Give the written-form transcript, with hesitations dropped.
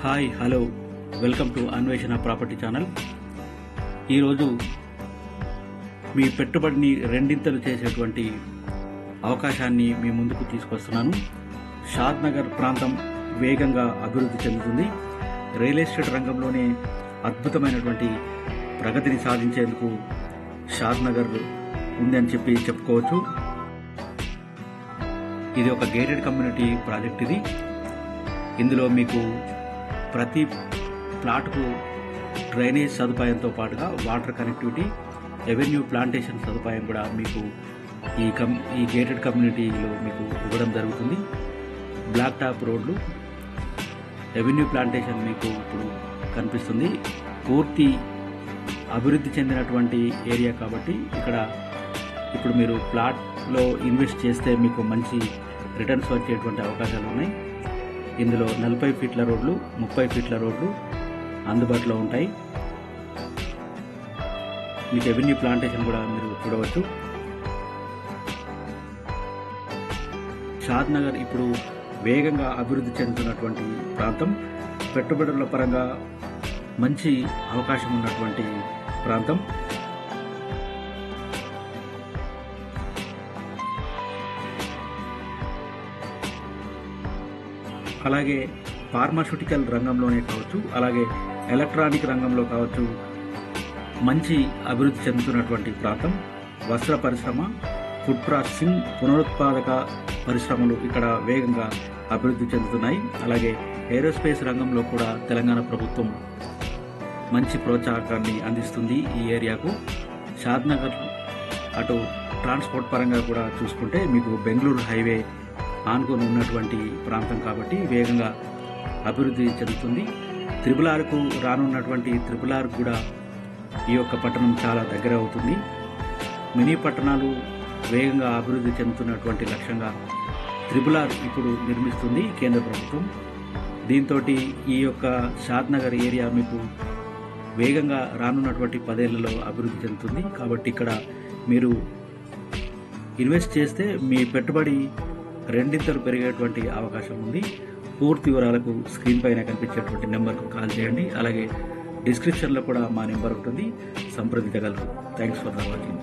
Hi hello welcome to అన్వేషణ property channel. ఈరోజు మీ పెట్టుబడిని రెండింతలు చేసేటువంటి అవకాశాన్ని మీ ముందుకు తీసుకొస్తున్నాను. షాద్ నగర్ ప్రాంతం వేగంగా అభివృద్ధి చెందుతుంది. రియల్ ఎస్టేట్ రంగంలోనే అద్భుతమైనటువంటి ప్రగతిని సాధించేందుకు షాద్ నగర్ ఉంది అని చెప్పుకోవచ్చు. ఇది ఒక గేటెడ్ కమ్యూనిటీ ప్రాజెక్ట్. ఇందులో మీకు ప్రతి ప్లాట్కు డ్రైనేజ్ సదుపాయంతో పాటుగా వాటర్ కనెక్టివిటీ, ఎవెన్యూ ప్లాంటేషన్ సదుపాయం కూడా మీకు ఈ గేటెడ్ కమ్యూనిటీలో మీకు ఇవ్వడం జరుగుతుంది. బ్లాక్ టాప్ రోడ్లు, ఎవెన్యూ ప్లాంటేషన్ మీకు ఇప్పుడు కనిపిస్తుంది. పూర్తి అభివృద్ధి చెందినటువంటి ఏరియా కాబట్టి ఇక్కడ ఇప్పుడు మీరు ప్లాట్లో ఇన్వెస్ట్ చేస్తే మీకు మంచి రిటర్న్స్ వచ్చేటువంటి అవకాశాలు ఉన్నాయి. ఇందులో 40 ఫీట్ల రోడ్లు, 30 ఫీట్ల రోడ్లు అందుబాటులో ఉంటాయి. మీకు ఎవెన్యూ ప్లాంటేషన్ కూడా మీరు చూడవచ్చు. షాద్ నగర్ ఇప్పుడు వేగంగా అభివృద్ధి చెందుతున్నటువంటి ప్రాంతం. పెట్టుబడుల పరంగా మంచి అవకాశం ఉన్నటువంటి ప్రాంతం. అలాగే ఫార్మాస్యూటికల్ రంగంలోనే కావచ్చు, అలాగే ఎలక్ట్రానిక్ రంగంలో కావచ్చు, మంచి అభివృద్ధి చెందుతున్నటువంటి ప్రాంతం. వస్త్ర పరిశ్రమ, ఫుడ్ ప్రాసెసింగ్, పునరుత్పాదక పరిశ్రమలు ఇక్కడ వేగంగా అభివృద్ధి చెందుతున్నాయి. అలాగే ఏరోస్పేస్ రంగంలో కూడా తెలంగాణ ప్రభుత్వం మంచి ప్రోత్సాహకాన్ని అందిస్తుంది ఈ ఏరియాకు. షాద్ నగర్ అటు ట్రాన్స్పోర్ట్ పరంగా కూడా చూసుకుంటే మీకు బెంగళూరు హైవే ఆనుకొని ఉన్నటువంటి ప్రాంతం కాబట్టి వేగంగా అభివృద్ధి చెందుతుంది. త్రిపుల్ రానున్నటువంటి త్రిపుల్ కూడా ఈ యొక్క పట్టణం చాలా దగ్గర అవుతుంది. మినీ పట్టణాలు వేగంగా అభివృద్ధి చెందుతున్నటువంటి లక్ష్యంగా త్రిపుల్ ఇప్పుడు నిర్మిస్తుంది కేంద్ర ప్రభుత్వం. దీంతో ఈ యొక్క షాద్ నగర్ ఏరియా మీకు వేగంగా రానున్నటువంటి 10 ఏళ్లలో అభివృద్ధి చెందుతుంది. కాబట్టి ఇక్కడ మీరు ఇన్వెస్ట్ చేస్తే మీ పెట్టుబడి రెండింతలు పెరిగేటువంటి అవకాశం ఉంది. పూర్తి వివరాలకు స్క్రీన్ పైన కనిపించేటువంటి నెంబర్కు కాల్ చేయండి. అలాగే డిస్క్రిప్షన్లో కూడా మా నెంబర్ ఉంటుంది, సంప్రదించగలరు. Thanks for watching.